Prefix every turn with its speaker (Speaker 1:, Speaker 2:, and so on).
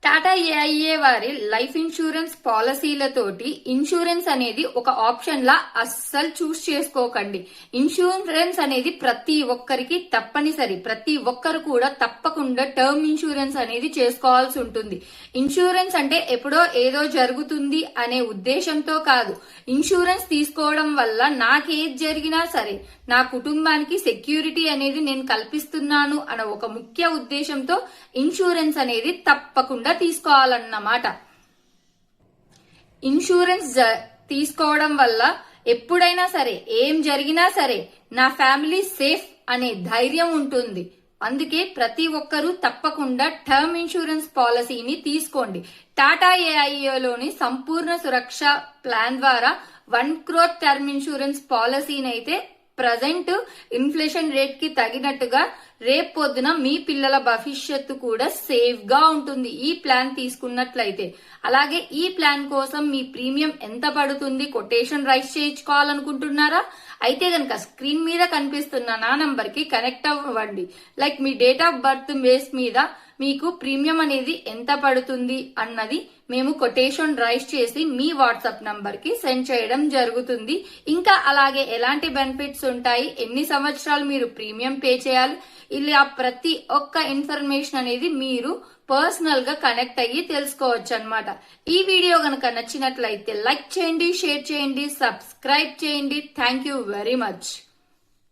Speaker 1: Tata AIA వారి life insurance పాలసీలతోటి insurance అనేది ఒక ఆప్షన్ లా అస్సలు చూస్ చేసుకోకండి. ఇన్సూరెన్స్ అనేది ప్రతి ఒక్కరికి తప్పనిసరి. ప్రతి ఒక్కరు కూడా తప్పకుండా టర్మ్ ఇన్సూరెన్స్ అనేది చేసుకోవాల్సి ఉంటుంది. ఇన్సూరెన్స్ అంటే ఎప్పుడో ఏదో జరుగుతుంది అనే ఉద్దేశంతో కాదు. ఇన్సూరెన్స్ తీసుకోవడం వల్ల నాకేది జరిగినా సరే నా కుటుంబానికి సెక్యూరిటీ అనేది నేను కల్పిస్తున్నాను అన్న ఒక ముఖ్య ఉద్దేశంతో ఇన్సూరెన్స్ అనేది తప్పకుండా తీసుకోవాలన్నమాట. ఇన్సూరెన్స్ తీసుకోవడం వల్ల ఎప్పుడైనా సరే ఏం జరిగినా సరే నా ఫ్యామిలీ సేఫ్ అనే ధైర్యం ఉంటుంది. అందుకే ప్రతి ఒక్కరూ తప్పకుండా టర్మ్ ఇన్సూరెన్స్ పాలసీని తీసుకోండి. టాటా ఏఐఏలోని సంపూర్ణ సురక్ష ప్లాన్ ద్వారా 1 crore టర్మ్ ఇన్సూరెన్స్ పాలసీని అయితే ప్రజెంట్ ఇన్ఫ్లేషన్ రేట్ కి తగినట్టుగా రేపు పొద్దున మీ పిల్లల భవిష్యత్తు కూడా సేఫ్ గా ఉంటుంది ఈ ప్లాన్ తీసుకున్నట్లయితే. అలాగే ఈ ప్లాన్ కోసం మీ ప్రీమియం ఎంత పడుతుంది కొటేషన్ రైస్ చేయించుకోవాలనుకుంటున్నారా? అయితే గనక స్క్రీన్ మీద కనిపిస్తున్న నా నంబర్ కి కనెక్ట్ అవ్వండి. Like me date of birth base మీద మీకు ప్రీమియం అనేది ఎంత పడుతుంది అన్నది మేము కొటేషన్ రైస్ చేసి మీ వాట్సాప్ నంబర్ కి సెండ్ చేయడం జరుగుతుంది. ఇంకా అలాగే ఎలాంటి బెనిఫిట్స్ ఉంటాయి, ఎన్ని సంవత్సరాలు మీరు ప్రీమియం పే చేయాలి, ఇలా ప్రతి ఒక్క ఇన్ఫర్మేషన్ అనేది మీరు పర్సనల్ గా కనెక్ట్ అయ్యి తెలుసుకోవచ్చు అన్నమాట. ఈ వీడియో గనక నచ్చినట్లయితే లైక్ చేయండి, షేర్ చేయండి, సబ్స్క్రైబ్ చేయండి. Thank you very much.